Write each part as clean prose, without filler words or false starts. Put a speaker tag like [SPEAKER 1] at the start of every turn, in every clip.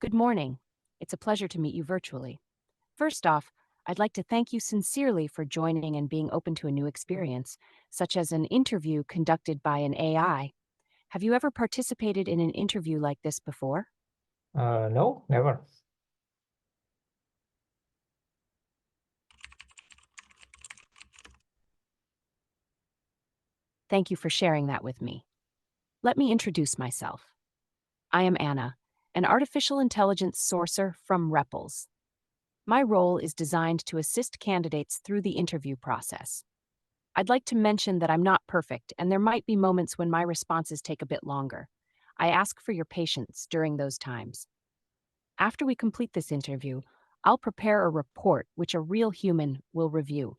[SPEAKER 1] Good morning. It's a pleasure to meet you virtually. First off, I'd like to thank you sincerely for joining and being open to a new experience, such as an interview conducted by an AI. Have you ever participated in an interview like this before?
[SPEAKER 2] No, never.
[SPEAKER 1] Thank you for sharing that with me. Let me introduce myself. I am Anna, an artificial intelligence sourcer from Reppls. My role is designed to assist candidates through the interview process. I'd like to mention that I'm not perfect, and there might be moments when my responses take a bit longer. I ask for your patience during those times. After we complete this interview, I'll prepare a report which a real human will review.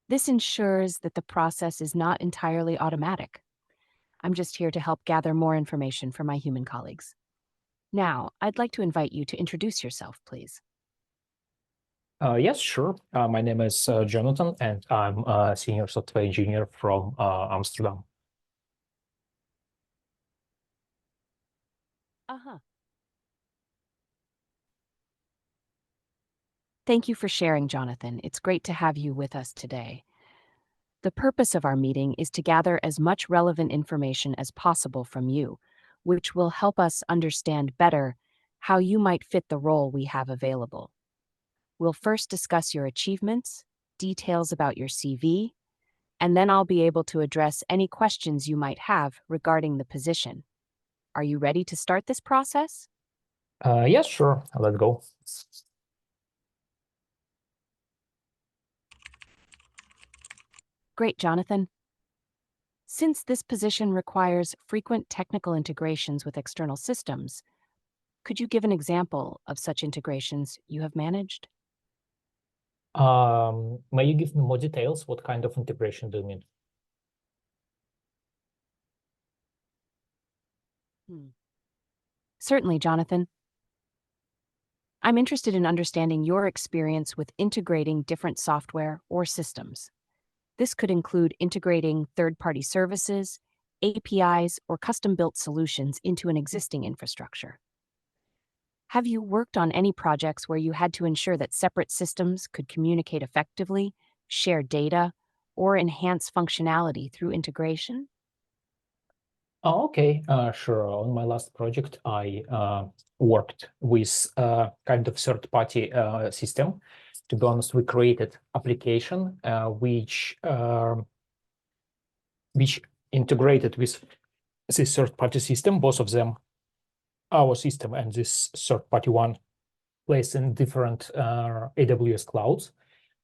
[SPEAKER 1] This ensures that the process is not entirely automatic. I'm just here to help gather more information for my human colleagues. Now, I'd like to invite you to introduce yourself, please.
[SPEAKER 2] Yes, sure. My name is Jonathan, and I'm a senior software engineer from Amsterdam.
[SPEAKER 1] Uh-huh. Thank you for sharing, Jonathan. It's great to have you with us today. The purpose of our meeting is to gather as much relevant information as possible from you, which will help us understand better how you might fit the role we have available. We'll first discuss your achievements, details about your CV, and then I'll be able to address any questions you might have regarding the position. Are you ready to start this process?
[SPEAKER 2] Yes, sure. Let's go.
[SPEAKER 1] Great, Jonathan. Since this position requires frequent technical integrations with external systems, could you give an example of such integrations you have managed?
[SPEAKER 2] May you give me more details? What kind of integration do you mean?
[SPEAKER 1] Certainly, Jonathan. I'm interested in understanding your experience with integrating different software or systems. This could include integrating third-party services, APIs, or custom-built solutions into an existing infrastructure. Have you worked on any projects where you had to ensure that separate systems could communicate effectively, share data, or enhance functionality through integration?
[SPEAKER 2] Oh, okay, sure. On my last project, I worked with kind of third-party system. To be honest, we created application which integrated with this third-party system, both of them, our system and this third-party one, placed in different AWS clouds.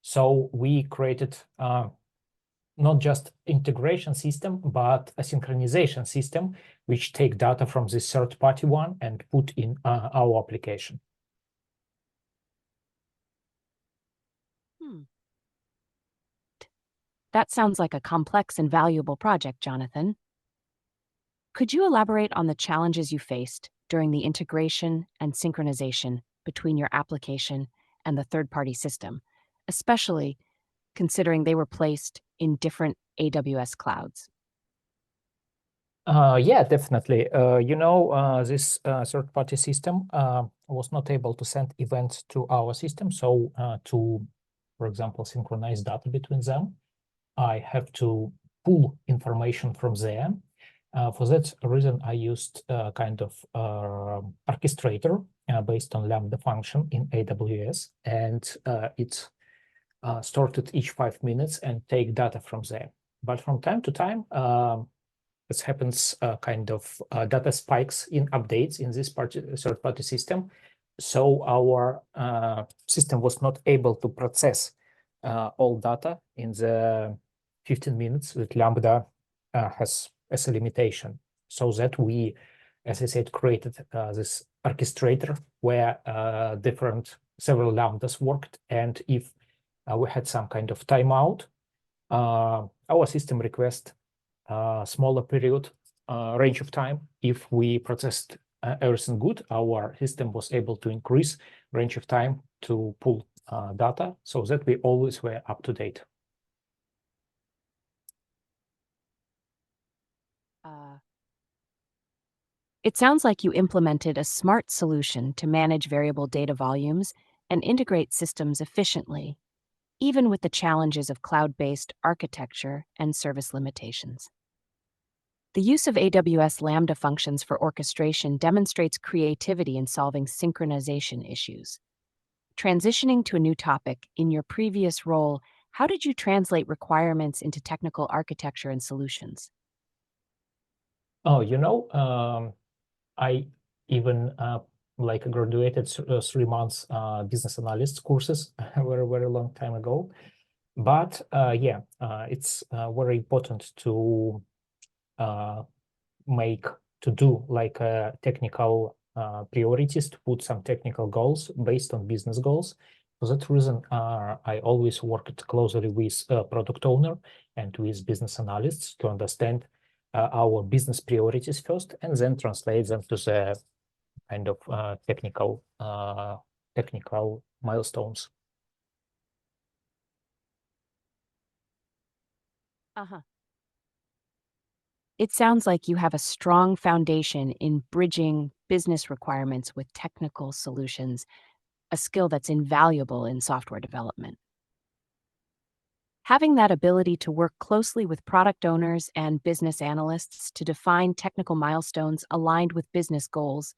[SPEAKER 2] So we created not just integration system, but a synchronization system, which take data from this third-party one and put in our application.
[SPEAKER 1] That sounds like a complex and valuable project, Jonathan. Could you elaborate on the challenges you faced during the integration and synchronization between your application and the third-party system, especially considering they were placed in different AWS clouds?
[SPEAKER 2] Yeah, definitely. This third-party system was not able to send events to our system. So to, for example, synchronize data between them, I have to pull information from there. For that reason, I used kind of orchestrator based on Lambda function in AWS, and it started each 5 minutes and take data from there. But from time to time, this happens kind of data spikes in updates in this third-party system. So our system was not able to process all data in the 15 minutes that Lambda has as a limitation. So that we, as I said, created this orchestrator where several Lambdas worked. And if we had some kind of timeout, our system request smaller period range of time. If we processed everything good, our system was able to increase range of time to pull data so that we always were up to date.
[SPEAKER 1] It sounds like you implemented a smart solution to manage variable data volumes and integrate systems efficiently, even with the challenges of cloud-based architecture and service limitations. The use of AWS Lambda functions for orchestration demonstrates creativity in solving synchronization issues. Transitioning to a new topic, in your previous role, how did you translate requirements into technical architecture and solutions?
[SPEAKER 2] Oh, I even like graduated 3 months business analyst courses a very, very long time ago. But yeah, it's very important to uh, make to do like technical priorities, to put some technical goals based on business goals. For that reason, I always worked closely with product owner and with business analysts to understand our business priorities first, and then translate them to the kind of technical milestones.
[SPEAKER 1] Uh-huh. It sounds like you have a strong foundation in bridging business requirements with technical solutions, a skill that's invaluable in software development. Having that ability to work closely with product owners and business analysts to define technical milestones aligned with business goals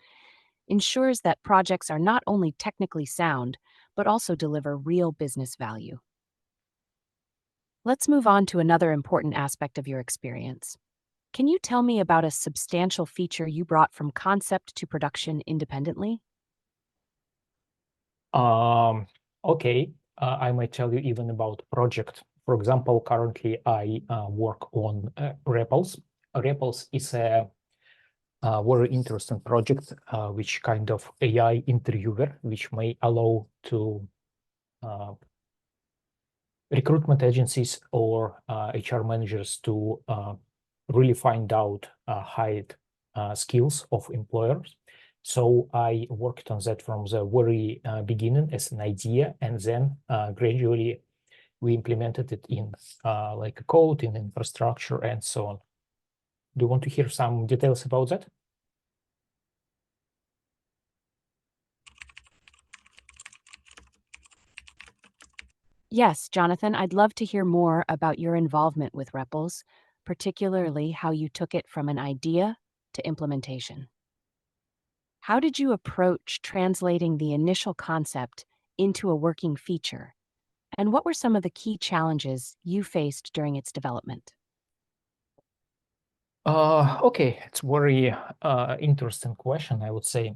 [SPEAKER 1] ensures that projects are not only technically sound, but also deliver real business value. Let's move on to another important aspect of your experience. Can you tell me about a substantial feature you brought from concept to production independently?
[SPEAKER 2] Um, okay, I might tell you even about project. For example, currently I work on Reppls. Reppls is a very interesting project, which kind of AI interviewer, which may allow to uh, recruitment agencies or HR managers to really find out hide skills of employers. So I worked on that from the very beginning as an idea, and then gradually we implemented it in like a code, in infrastructure, and so on. Do you want to hear some details about that?
[SPEAKER 1] Yes, Jonathan, I'd love to hear more about your involvement with Reppls, particularly how you took it from an idea to implementation. How did you approach translating the initial concept into a working feature? And what were some of the key challenges you faced during its development?
[SPEAKER 2] Okay, it's very interesting question, I would say.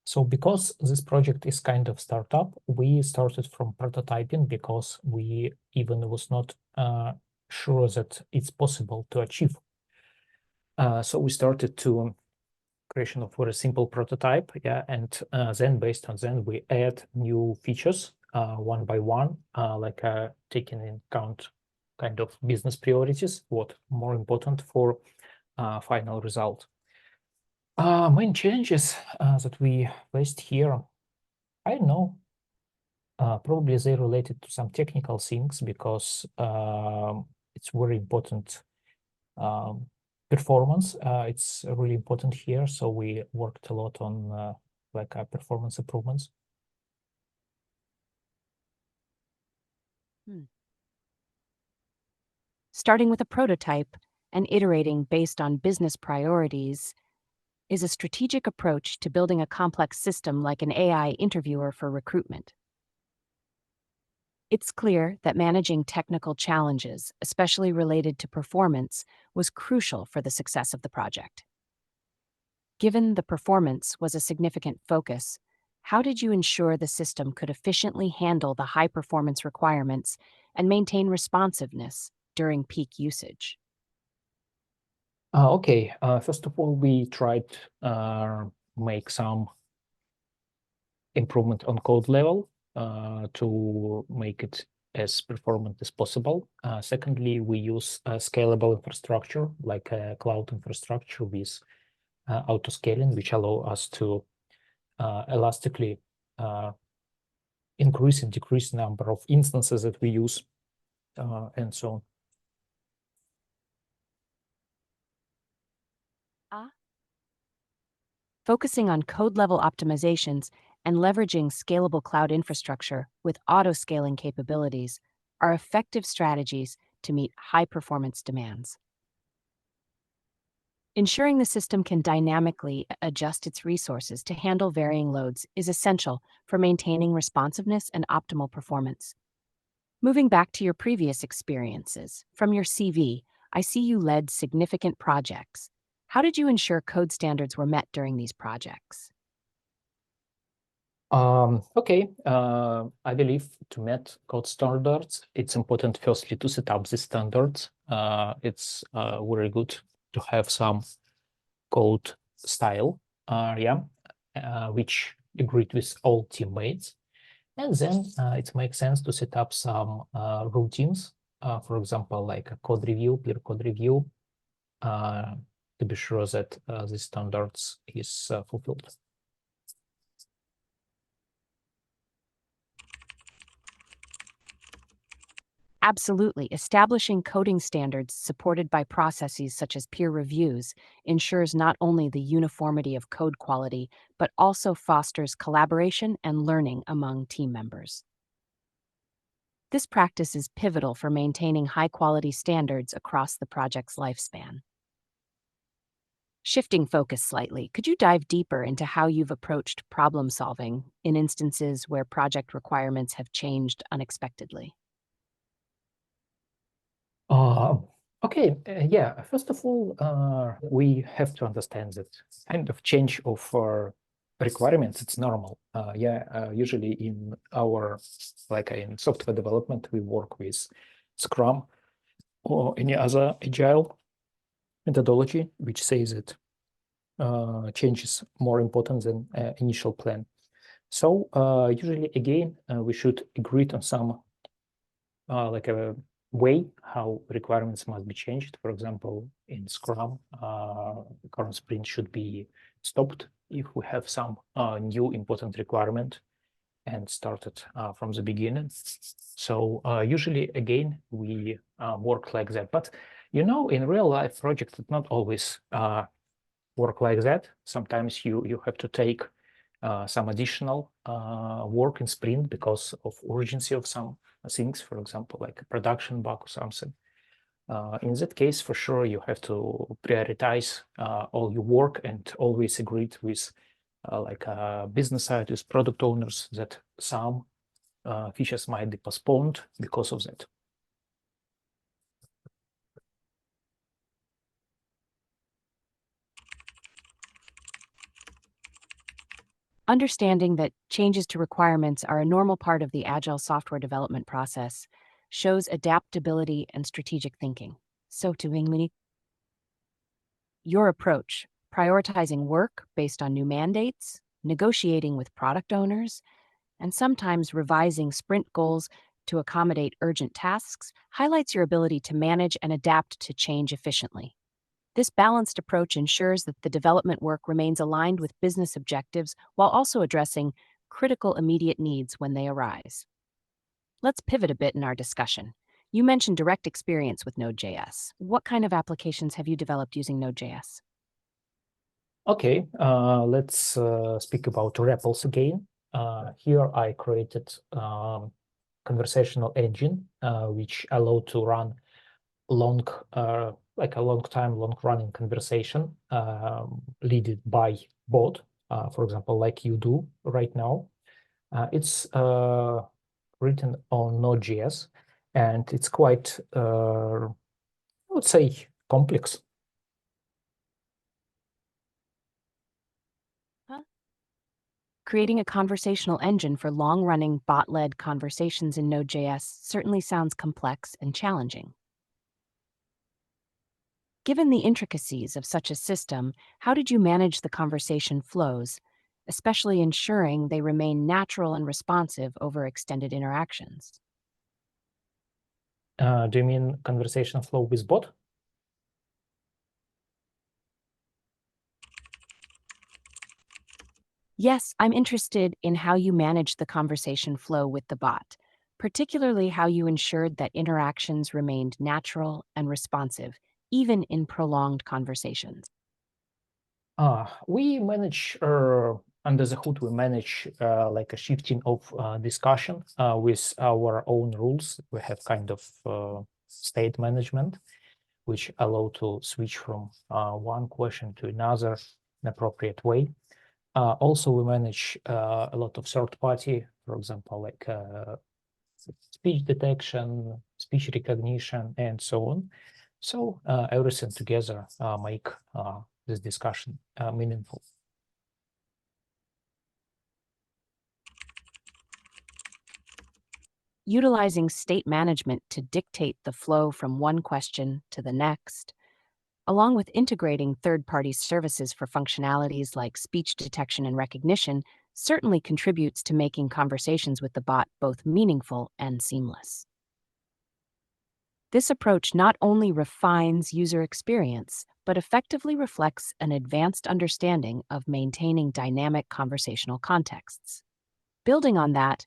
[SPEAKER 2] So because this project is kind of startup, we started from prototyping because we even was not sure that it's possible to achieve. So we started to creation of a simple prototype, yeah, and then based on then we add new features one by one, like taking into account kind of business priorities, what more important for final result. Main challenges that we faced here, I don't know. Probably they related to some technical things because it's very important um, performance. It's really important here, so we worked a lot on like performance improvements.
[SPEAKER 1] Hmm. Starting with a prototype and iterating based on business priorities is a strategic approach to building a complex system like an AI interviewer for recruitment. It's clear that managing technical challenges, especially related to performance, was crucial for the success of the project. Given the performance was a significant focus, how did you ensure the system could efficiently handle the high performance requirements and maintain responsiveness during peak usage?
[SPEAKER 2] Okay, first of all, we tried make some improvement on code level to make it as performant as possible. Secondly, we use a scalable infrastructure like a cloud infrastructure with auto scaling, which allow us to elastically increase and decrease number of instances that we use and so on.
[SPEAKER 1] Ah, Focusing on code-level optimizations and leveraging scalable cloud infrastructure with auto-scaling capabilities are effective strategies to meet high-performance demands. Ensuring the system can dynamically adjust its resources to handle varying loads is essential for maintaining responsiveness and optimal performance. Moving back to your previous experiences, from your CV, I see you led significant projects. How did you ensure code standards were met during these projects?
[SPEAKER 2] Okay, I believe to meet code standards, it's important firstly to set up the standards. It's very good to have some code style, which agreed with all teammates. And then it makes sense to set up some routines, for example, like a code review, peer code review, to be sure that the standards is fulfilled.
[SPEAKER 1] Absolutely. Establishing coding standards supported by processes such as peer reviews ensures not only the uniformity of code quality, but also fosters collaboration and learning among team members. This practice is pivotal for maintaining high-quality standards across the project's lifespan. Shifting focus slightly, could you dive deeper into how you've approached problem solving in instances where project requirements have changed unexpectedly?
[SPEAKER 2] Uh, okay, yeah, first of all, we have to understand that kind of change of requirements, it's normal. Usually in our, like in software development, we work with Scrum or any other agile methodology, which says that change is more important than initial plan. So usually, again, we should agree on some like a way how requirements must be changed. For example, in Scrum, the current sprint should be stopped if we have some new important requirement and started from the beginning. So usually, again, we work like that. But in real life projects, it not always work like that. Sometimes you have to take some additional work in sprint because of urgency of some things, for example, like a production bug or something. In that case, for sure, you have to prioritize all your work and always agree with business side, with product owners that some features might be postponed because of that.
[SPEAKER 1] Understanding that changes to requirements are a normal part of the agile software development process shows adaptability and strategic thinking. So, to Mingmini, your approach, prioritizing work based on new mandates, negotiating with product owners, and sometimes revising sprint goals to accommodate urgent tasks, highlights your ability to manage and adapt to change efficiently. This balanced approach ensures that the development work remains aligned with business objectives while also addressing critical immediate needs when they arise. Let's pivot a bit in our discussion. You mentioned direct experience with Node.js. What kind of applications have you developed using Node.js?
[SPEAKER 2] Okay, let's speak about Reppls again. Here I created conversational engine, which allow to run long, like a long running conversation, led by bot, for example, like you do right now. It's written on Node.js, and it's quite, I would say, complex.
[SPEAKER 1] Huh? Creating a conversational engine for long-running bot-led conversations in Node.js certainly sounds complex and challenging. Given the intricacies of such a system, how did you manage the conversation flows, especially ensuring they remain natural and responsive over extended interactions?
[SPEAKER 2] Do you mean conversation flow with bot?
[SPEAKER 1] Yes, I'm interested in how you managed the conversation flow with the bot, particularly how you ensured that interactions remained natural and responsive, even in prolonged conversations.
[SPEAKER 2] We manage under the hood. We manage like a shifting of discussion with our own rules. We have kind of state management, which allow to switch from one question to another in appropriate way. Also, we manage a lot of third party, for example, like speech detection, speech recognition, and so on. So everything together make this discussion meaningful.
[SPEAKER 1] Utilizing state management to dictate the flow from one question to the next, along with integrating third-party services for functionalities like speech detection and recognition, certainly contributes to making conversations with the bot both meaningful and seamless. This approach not only refines user experience, but effectively reflects an advanced understanding of maintaining dynamic conversational contexts. Building on that,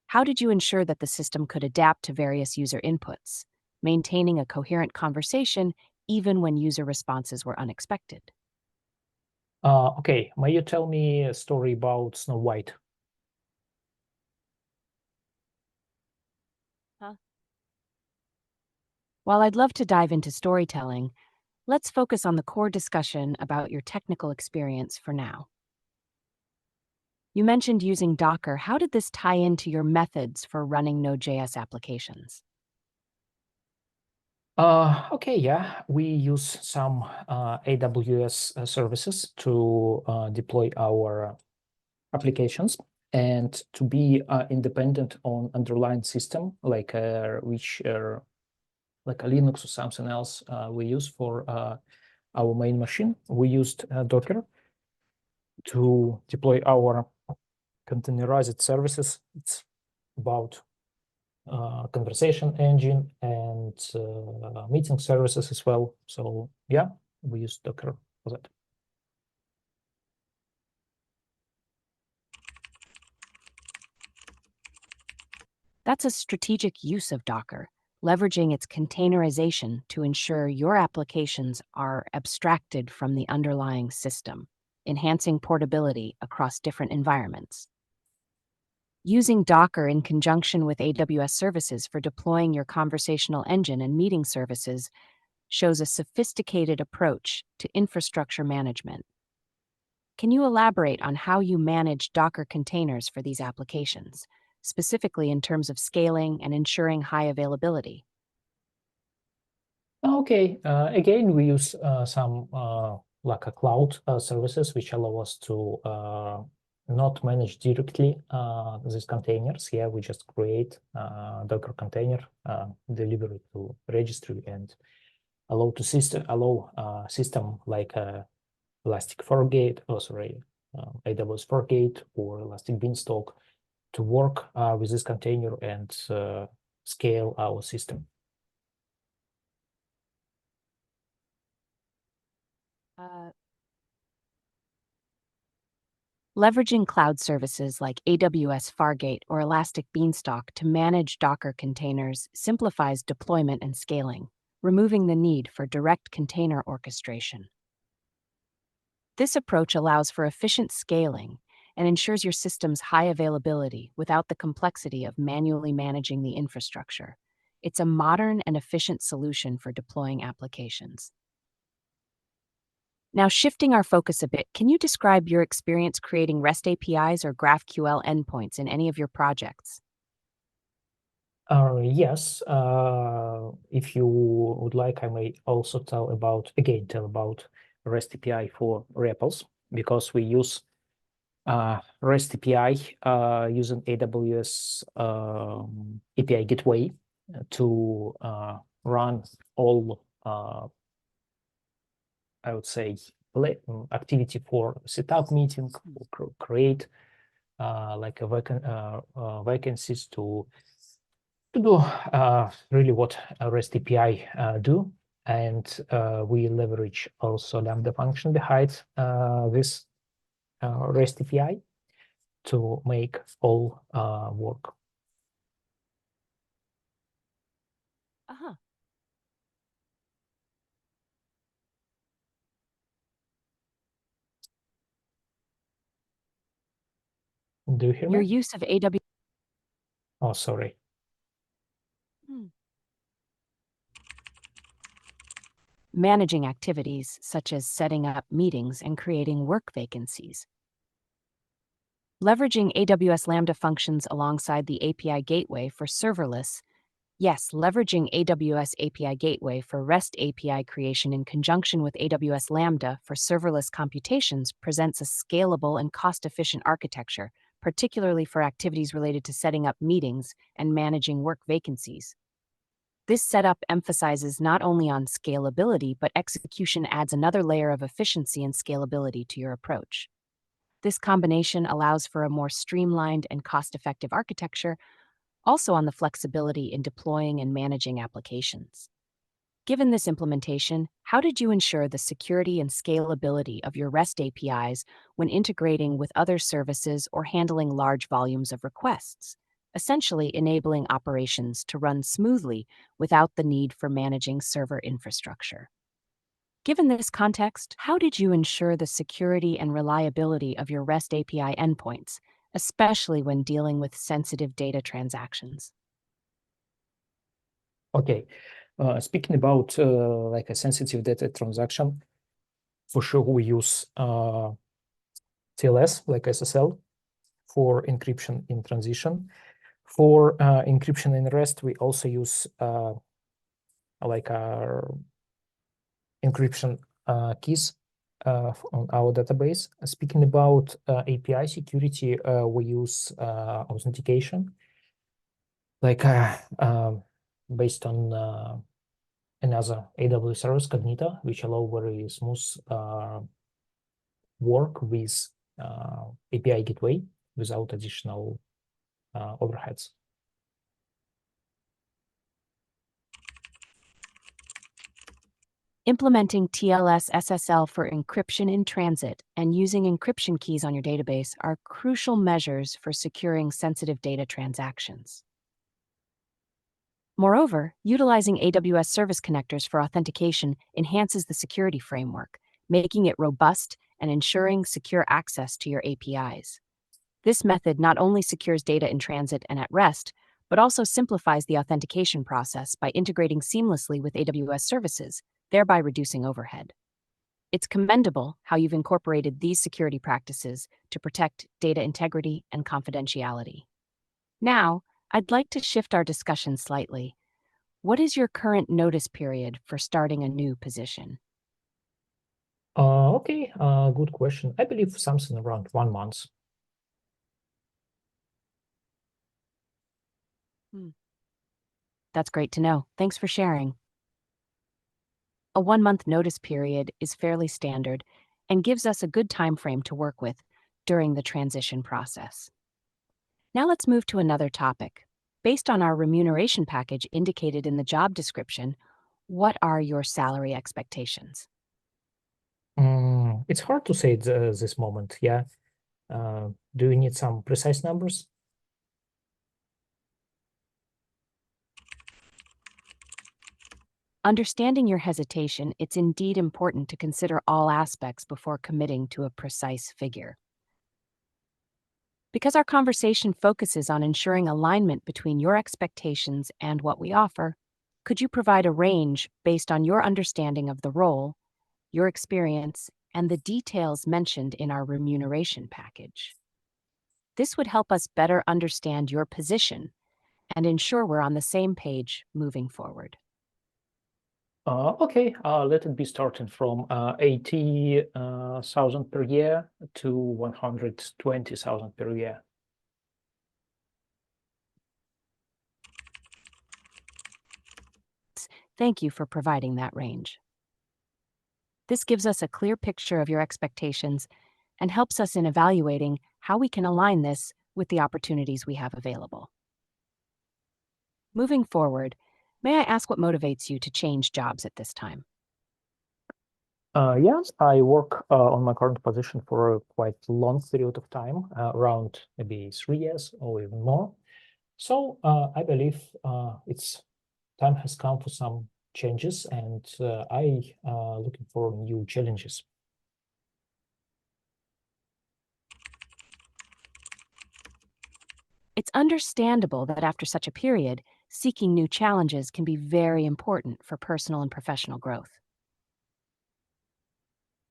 [SPEAKER 1] how did you ensure that the system could adapt to various user inputs, maintaining a coherent conversation even when user responses were unexpected?
[SPEAKER 2] Okay, may you tell me a story about Snow White?
[SPEAKER 1] Huh? While I'd love to dive into storytelling, let's focus on the core discussion about your technical experience for now. You mentioned using Docker. How did this tie into your methods for running Node.js applications?
[SPEAKER 2] Okay, yeah, we use some AWS services to deploy our applications and to be independent on underlying system, like which like a Linux or something else we use for our main machine. We used Docker to deploy our containerized services. It's about conversation engine and meeting services as well. So yeah, we use Docker for that.
[SPEAKER 1] That's a strategic use of Docker, leveraging its containerization to ensure your applications are abstracted from the underlying system, enhancing portability across different environments. Using Docker in conjunction with AWS services for deploying your conversational engine and meeting services shows a sophisticated approach to infrastructure management. Can you elaborate on how you manage Docker containers for these applications, specifically in terms of scaling and ensuring high availability?
[SPEAKER 2] Okay, again, we use some like a cloud services which allow us to not manage directly these containers. Yeah, we just create Docker container, deliver it to registry, and allow system like Elastic Fargate, oh sorry, AWS Fargate or Elastic Beanstalk to work with this container and scale our system.
[SPEAKER 1] Uh, Leveraging cloud services like AWS Fargate or Elastic Beanstalk to manage Docker containers simplifies deployment and scaling, removing the need for direct container orchestration. This approach allows for efficient scaling and ensures your system's high availability without the complexity of manually managing the infrastructure. It's a modern and efficient solution for deploying applications. Now, shifting our focus a bit, can you describe your experience creating REST APIs or GraphQL endpoints in any of your projects?
[SPEAKER 2] Yes, if you would like, I may also tell about REST API for Reppls, because we use REST API using AWS API gateway to run all, I would say, activity for setup meeting, create like a vacancies to do really what a REST API do. And we leverage also Lambda function behind this REST API to make all work.
[SPEAKER 1] Uh-huh.
[SPEAKER 2] Do you hear
[SPEAKER 1] Your
[SPEAKER 2] me?
[SPEAKER 1] use of AWS.
[SPEAKER 2] Oh, sorry.
[SPEAKER 1] Managing activities such as setting up meetings and creating work vacancies. Leveraging AWS Lambda functions alongside the API gateway for serverless. Yes, leveraging AWS API Gateway for REST API creation in conjunction with AWS Lambda for serverless computations presents a scalable and cost-efficient architecture, particularly for activities related to setting up meetings and managing work vacancies. This setup emphasizes not only on scalability, but execution adds another layer of efficiency and scalability to your approach. This combination allows for a more streamlined and cost-effective architecture, also on the flexibility in deploying and managing applications. Given this implementation, how did you ensure the security and scalability of your REST APIs when integrating with other services or handling large volumes of requests, essentially enabling operations to run smoothly without the need for managing server infrastructure? Given this context, how did you ensure the security and reliability of your REST API endpoints, especially when dealing with sensitive data transactions?
[SPEAKER 2] Okay. Speaking about like a sensitive data transaction, for sure we use TLS, like SSL, for encryption in transition. For encryption in REST, we also use like our encryption keys on our database. Speaking about API security, we use authentication, like based on another AWS service, Cognita, which allow very smooth work with API gateway without additional overheads.
[SPEAKER 1] Implementing TLS SSL for encryption in transit and using encryption keys on your database are crucial measures for securing sensitive data transactions. Moreover, utilizing AWS Service Connectors for authentication enhances the security framework, making it robust and ensuring secure access to your APIs. This method not only secures data in transit and at rest, but also simplifies the authentication process by integrating seamlessly with AWS services, thereby reducing overhead. It's commendable how you've incorporated these security practices to protect data integrity and confidentiality. Now, I'd like to shift our discussion slightly. What is your current notice period for starting a new position?
[SPEAKER 2] Okay, good question. I believe something around 1 month.
[SPEAKER 1] That's great to know. Thanks for sharing. A 1-month notice period is fairly standard and gives us a good time frame to work with during the transition process. Now let's move to another topic. Based on our remuneration package indicated in the job description, what are your salary expectations?
[SPEAKER 2] It's hard to say at this moment, yeah. Do you need some precise numbers?
[SPEAKER 1] Understanding your hesitation, it's indeed important to consider all aspects before committing to a precise figure. Because our conversation focuses on ensuring alignment between your expectations and what we offer, could you provide a range based on your understanding of the role, your experience, and the details mentioned in our remuneration package? This would help us better understand your position and ensure we're on the same page moving forward.
[SPEAKER 2] Okay, let it be starting from 80,000 per year to 120,000 per year.
[SPEAKER 1] Thank you for providing that range. This gives us a clear picture of your expectations and helps us in evaluating how we can align this with the opportunities we have available. Moving forward, may I ask what motivates you to change jobs at this time?
[SPEAKER 2] Yes, I work on my current position for a quite long period of time, around maybe 3 years or even more. So I believe it's time has come for some changes, and I looking for new challenges.
[SPEAKER 1] It's understandable that after such a period, seeking new challenges can be very important for personal and professional growth.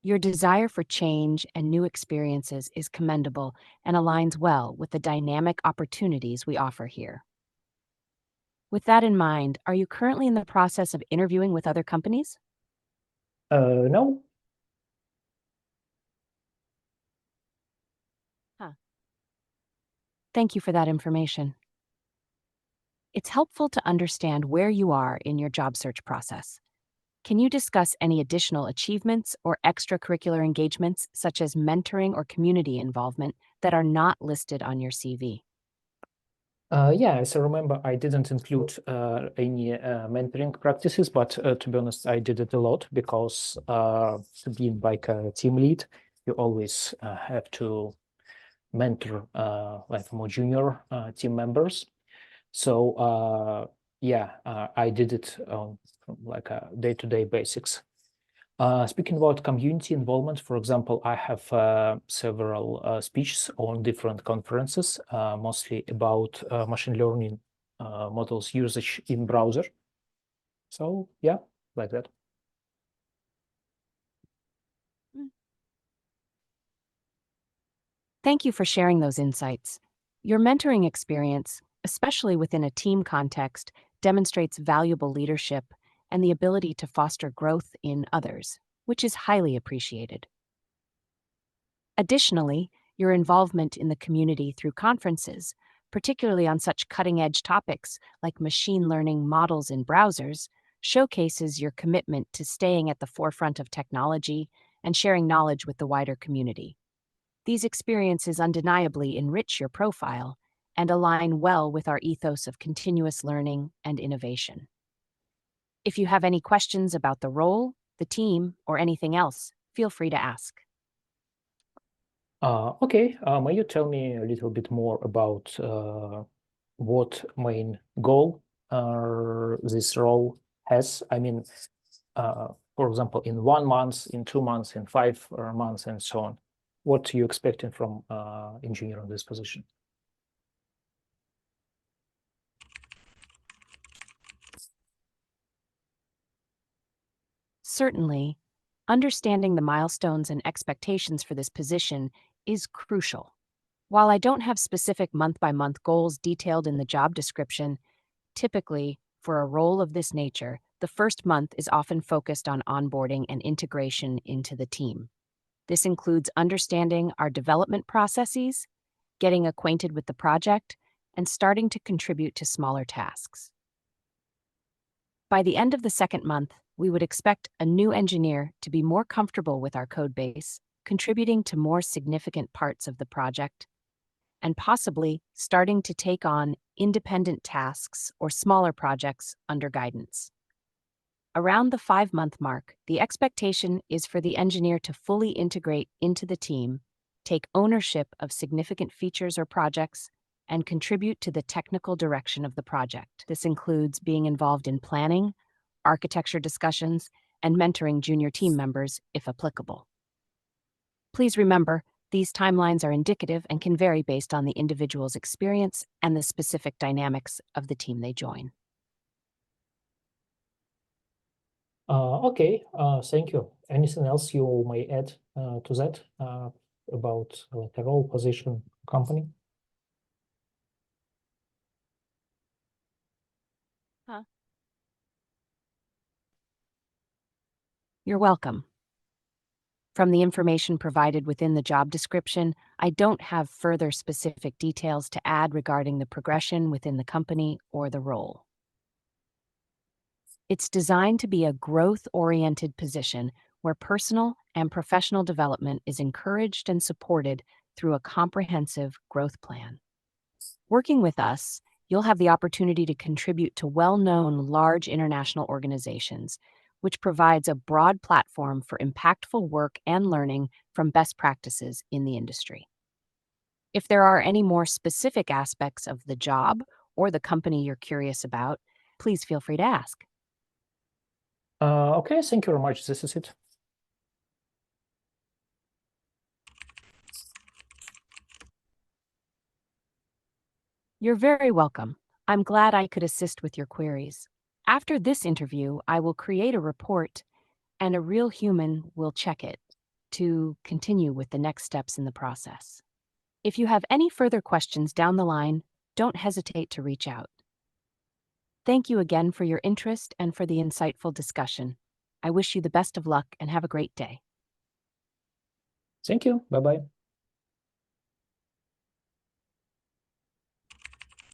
[SPEAKER 1] Your desire for change and new experiences is commendable and aligns well with the dynamic opportunities we offer here. With that in mind, are you currently in the process of interviewing with other companies?
[SPEAKER 2] No.
[SPEAKER 1] Huh. Thank you for that information. It's helpful to understand where you are in your job search process. Can you discuss any additional achievements or extracurricular engagements, such as mentoring or community involvement, that are not listed on your CV?
[SPEAKER 2] Yeah, as I remember, I didn't include any mentoring practices, but to be honest, I did it a lot because to be like a team lead, you always have to mentor like more junior team members. So yeah, I did it on like a day-to-day basics. Speaking about community involvement, for example, I have several speeches on different conferences, mostly about machine learning models usage in browser. So yeah, like that.
[SPEAKER 1] Mm. Thank you for sharing those insights. Your mentoring experience, especially within a team context, demonstrates valuable leadership and the ability to foster growth in others, which is highly appreciated. Additionally, your involvement in the community through conferences, particularly on such cutting edge topics like machine learning models in browsers, showcases your commitment to staying at the forefront of technology and sharing knowledge with the wider community. These experiences undeniably enrich your profile and align well with our ethos of continuous learning and innovation. If you have any questions about the role, the team, or anything else, feel free to ask.
[SPEAKER 2] Okay, may you tell me a little bit more about what main goal this role has? I mean, for example, in 1 month, in 2 months, in 5 months, and so on. What are you expecting from engineer on this position?
[SPEAKER 1] Certainly, understanding the milestones and expectations for this position is crucial. While I don't have specific month by month goals detailed in the job description, typically, for a role of this nature, the first month is often focused on onboarding and integration into the team. This includes understanding our development processes, getting acquainted with the project, and starting to contribute to smaller tasks. By the end of the second month, we would expect a new engineer to be more comfortable with our code base, contributing to more significant parts of the project, and possibly starting to take on independent tasks or smaller projects under guidance. Around the 5 month mark, the expectation is for the engineer to fully integrate into the team, take ownership of significant features or projects, and contribute to the technical direction of the project. This includes being involved in planning, architecture discussions, and mentoring junior team members if applicable. Please remember, these timelines are indicative and can vary based on the individual's experience and the specific dynamics of the team they join.
[SPEAKER 2] Okay, thank you. Anything else you may add to that about like a role, position, company?
[SPEAKER 1] Huh. You're welcome. From the information provided within the job description, I don't have further specific details to add regarding the progression within the company or the role. It's designed to be a growth-oriented position where personal and professional development is encouraged and supported through a comprehensive growth plan. Working with us, you'll have the opportunity to contribute to well-known large international organizations, which provides a broad platform for impactful work and learning from best practices in the industry. If there are any more specific aspects of the job or the company you're curious about, please feel free to ask.
[SPEAKER 2] Okay, thank you very much. This is it.
[SPEAKER 1] You're You're very welcome. I'm glad I could assist with your queries. After this interview, I will create a report and a real human will check it to continue with the next steps in the process. If you have any further questions down the line, don't hesitate to reach out. Thank you again for your interest and for the insightful discussion. I wish you the best of luck and have a great day.
[SPEAKER 2] Thank you. Bye-bye.